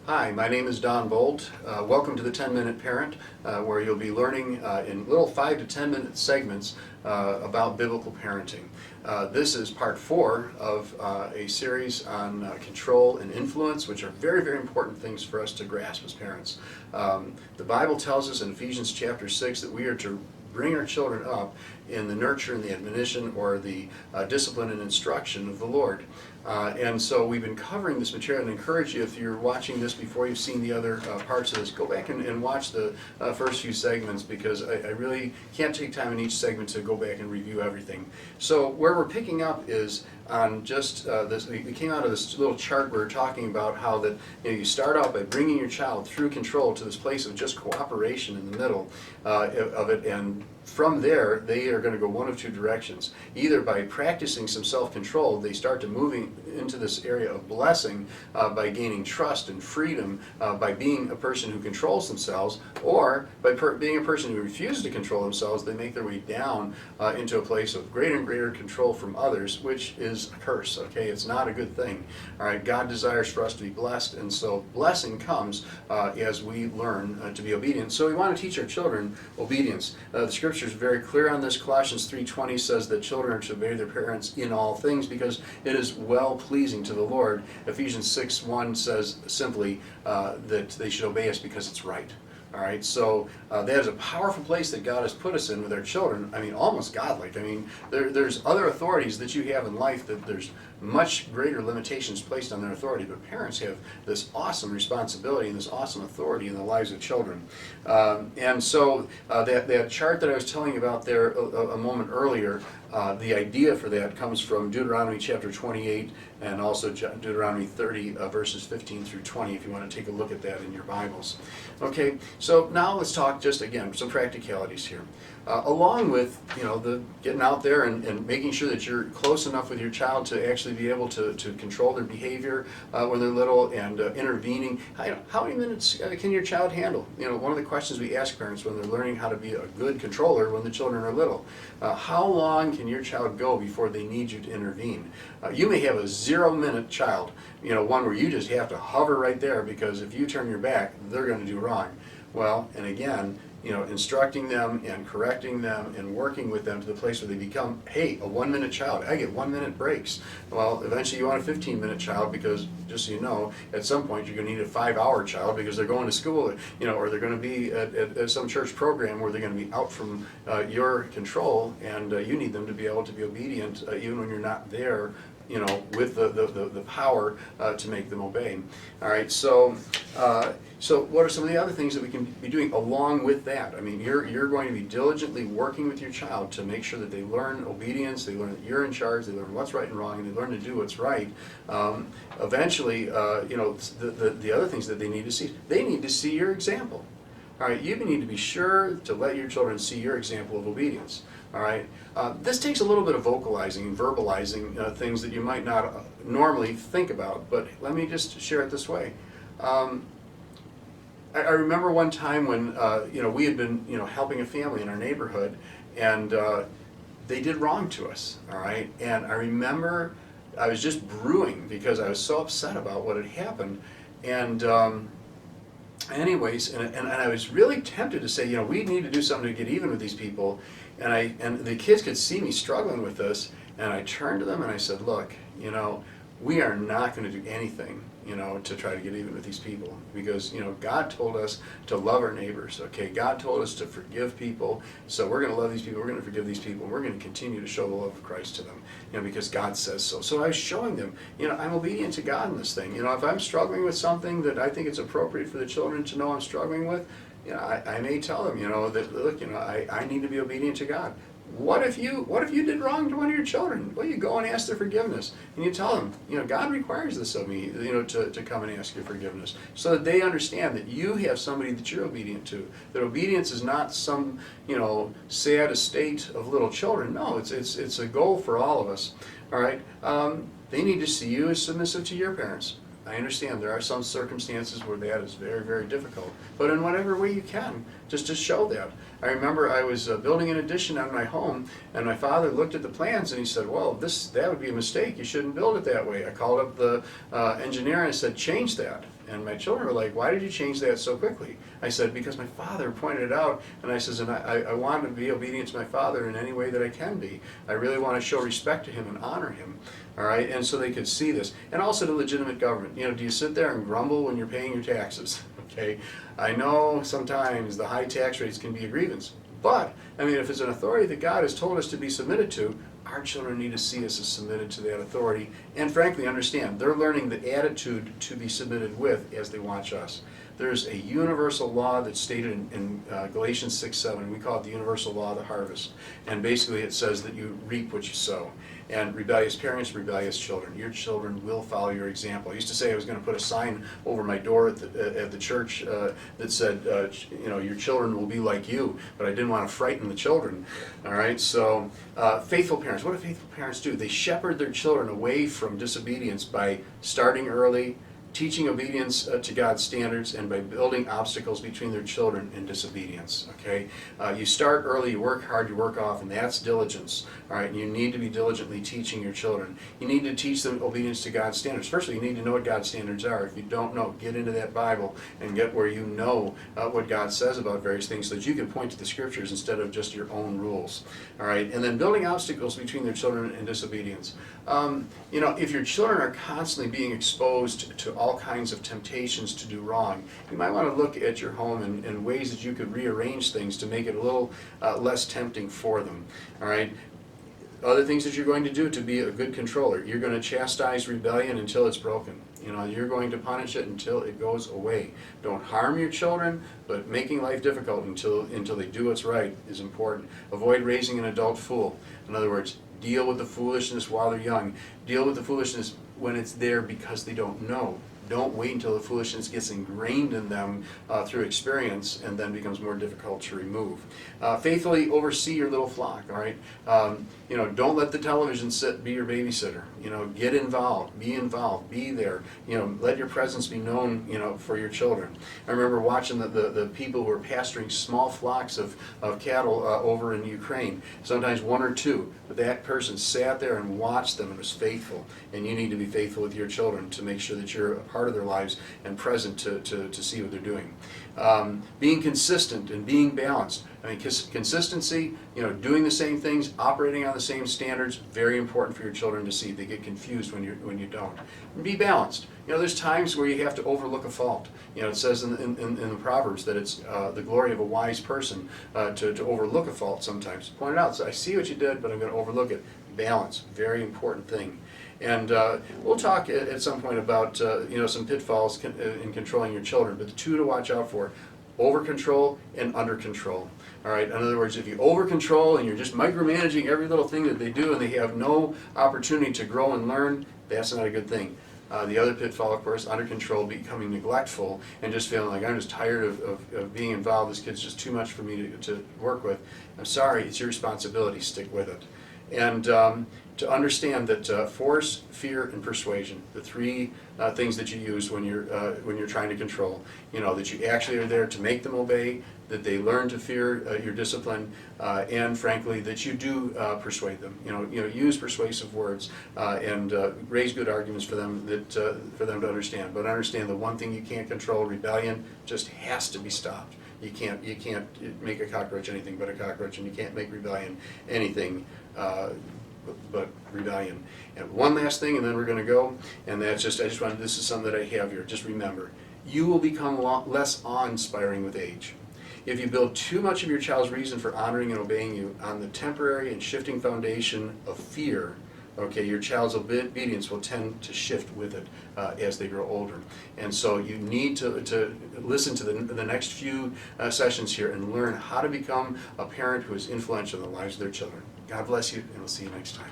Hi, my name is Don Boldt. Welcome to the 10-Minute Parent, where you'll be learning in little 5 to 10-minute segments about biblical parenting. This is part 4 of a series on control and influence, which are very, very important things for us to grasp as parents. The Bible tells us in Ephesians chapter 6 that we are to bring our children up in the nurture and the admonition or the discipline and instruction of the Lord. And so we've been covering this material, and encourage you, if you're watching this before you've seen the other parts of this, go back and watch the first few segments, because I really can't take time in each segment to go back and review everything. So where we're picking up is on just this. We came out of this little chart where we're talking about how that you start out by bringing your child through control to this place of just cooperation in the middle of it, and from there they are going to go one of two directions. Either by practicing some self-control, they start to moving into this area of blessing by gaining trust and freedom by being a person who controls themselves, or by being a person who refuses to control themselves, they make their way down into a place of greater and greater control from others, which is a curse. Okay, it's not a good thing. All right, God desires for us to be blessed, and so blessing comes as we learn to be obedient. So we want to teach our children obedience. The scripture is very clear on this. Colossians 3:20 says that children are to obey their parents in all things because it is well pleasing to the Lord. Ephesians 6:1 says simply that they should obey us because it's right. All right, so that is a powerful place that God has put us in with our children. I mean, almost godlike. I mean, there's other authorities that you have in life that there's much greater limitations placed on their authority, but parents have this awesome responsibility and this awesome authority in the lives of children. And so that chart that I was telling you about there a moment earlier, the idea for that comes from Deuteronomy chapter 28 and also Deuteronomy 30 verses 15 through 20, if you want to take a look at that in your Bibles. Okay, so now let's talk just again some practicalities here. Along with the getting out there and making sure that you're close enough with your child to actually be able to control their behavior when they're little, and intervening. How many minutes can your child handle? One of the questions we ask parents when they're learning how to be a good controller when the children are little. How long can your child go before they need you to intervene? You may have a 0-minute child, one where you just have to hover right there, because if you turn your back, they're going to do wrong. Well, and again, instructing them and correcting them and working with them to the place where they become, hey, a 1-minute child. I get 1-minute breaks. Well, eventually you want a 15-minute child, because just so you know, at some point you're going to need a 5-hour child because they're going to school, or they're going to be at some church program where they're going to be out from your control, and you need them to be able to be obedient even when you're not there, with the power to make them obey. All right, so what are some of the other things that we can be doing along with that? I mean, you're going to be diligently working with your child to make sure that they learn obedience, they learn that you're in charge, they learn what's right and wrong, and they learn to do what's right. Eventually, the other things that they need to see your example. All right, you need to be sure to let your children see your example of obedience. All right, this takes a little bit of vocalizing and verbalizing things that you might not normally think about, but let me just share it this way. I remember one time when we had been helping a family in our neighborhood, and they did wrong to us. All right, and I remember I was just brewing because I was so upset about what had happened, and anyways, and I was really tempted to say, we need to do something to get even with these people, and the kids could see me struggling with this, and I turned to them and I said, look, we are not going to do anything, to try to get even with these people, because, God told us to love our neighbors, okay? God told us to forgive people, so we're going to love these people, we're going to forgive these people, and we're going to continue to show the love of Christ to them, because God says so. So I was showing them, I'm obedient to God in this thing. If I'm struggling with something that I think it's appropriate for the children to know I'm struggling with, I may tell them, that, look, I need to be obedient to God. What if you did wrong to one of your children? Well, you go and ask their forgiveness, and you tell them, God requires this of me, to come and ask your forgiveness, so that they understand that you have somebody that you're obedient to. That obedience is not some, sad estate of little children. No, it's a goal for all of us. All right, they need to see you as submissive to your parents. I understand there are some circumstances where that is very, very difficult, but in whatever way you can, just to show that. I remember I was building an addition on my home, and my father looked at the plans and he said, well, that would be a mistake. You shouldn't build it that way. I called up the engineer and I said, change that. And my children were like, why did you change that so quickly? I said, because my father pointed it out, and I says, and I want to be obedient to my father in any way that I can be. I really want to show respect to him and honor him. All right, and so they could see this. And also the legitimate government. You know, do you sit there and grumble when you're paying your taxes? Okay, I know sometimes the high tax rates can be a grievance, but I mean, if it's an authority that God has told us to be submitted to, our children need to see us as submitted to that authority, and frankly understand they're learning the attitude to be submitted with as they watch us. There's a universal law that's stated in Galatians 6:7. We call it the universal law of the harvest. And basically it says that you reap what you sow. And rebellious parents, rebellious children. Your children will follow your example. I used to say I was going to put a sign over my door at the church that said, you know, your children will be like you, but I didn't want to frighten the children. All right, so faithful parents. What do faithful parents do? They shepherd their children away from disobedience by starting early, teaching obedience to God's standards, and by building obstacles between their children and disobedience. Okay, you start early, you work hard, you work often. That's diligence. All right, and you need to be diligently teaching your children. You need to teach them obedience to God's standards. Firstly, you need to know what God's standards are. If you don't know, get into that Bible and get where you know what God says about various things, so that you can point to the Scriptures instead of just your own rules. All right, and then building obstacles between their children and disobedience. You know, if your children are constantly being exposed to all kinds of temptations to do wrong, you might want to look at your home and ways that you could rearrange things to make it a little less tempting for them. All right. Other things that you're going to do to be a good controller. You're going to chastise rebellion until it's broken. You know, you're going to punish it until it goes away. Don't harm your children, but making life difficult until they do what's right is important. Avoid raising an adult fool. In other words, deal with the foolishness while they're young. Deal with the foolishness when it's there because they don't know. Don't wait until the foolishness gets ingrained in them through experience and then becomes more difficult to remove. Faithfully oversee your little flock, all right? You know, don't let the television be your babysitter. You know, get involved, be there. You know, let your presence be known, you know, for your children. I remember watching the people who were pasturing small flocks of cattle over in Ukraine, sometimes one or two, but that person sat there and watched them and was faithful. And you need to be faithful with your children to make sure that you're a part of their lives and present to see what they're doing. Being consistent and being balanced. I mean, consistency, you know, doing the same things, operating on the same standards, very important for your children to see. They get confused when you don't. And be balanced. You know, there's times where you have to overlook a fault. You know, it says in the Proverbs that it's the glory of a wise person to overlook a fault sometimes. Point it out. So I see what you did, but I'm going to overlook it. Balance, very important thing. And we'll talk at some point about you know, some pitfalls in controlling your children, but the two to watch out for: over control and under control. All right. In other words, if you over control and you're just micromanaging every little thing that they do and they have no opportunity to grow and learn, that's not a good thing. The other pitfall, of course, under control, becoming neglectful and just feeling like, I'm just tired of being involved. This kid's just too much for me to work with. I'm sorry, it's your responsibility. Stick with it. And to understand that force, fear, and persuasion, the three things that you use when you're trying to control, you know, that you actually are there to make them obey, that they learn to fear your discipline, and frankly that you do persuade them. You know, use persuasive words and raise good arguments for them for them to understand. But understand the one thing you can't control, rebellion, just has to be stopped. You can't make a cockroach anything but a cockroach, and you can't make rebellion anything but rebellion. And one last thing, and then we're going to go, and that's just, I just wanted, this is something that I have here. Just remember, you will become less awe-inspiring with age. If you build too much of your child's reason for honoring and obeying you on the temporary and shifting foundation of fear, okay, your child's obedience will tend to shift with it as they grow older. And so you need to listen to the next few sessions here and learn how to become a parent who is influential in the lives of their children. God bless you, and we'll see you next time.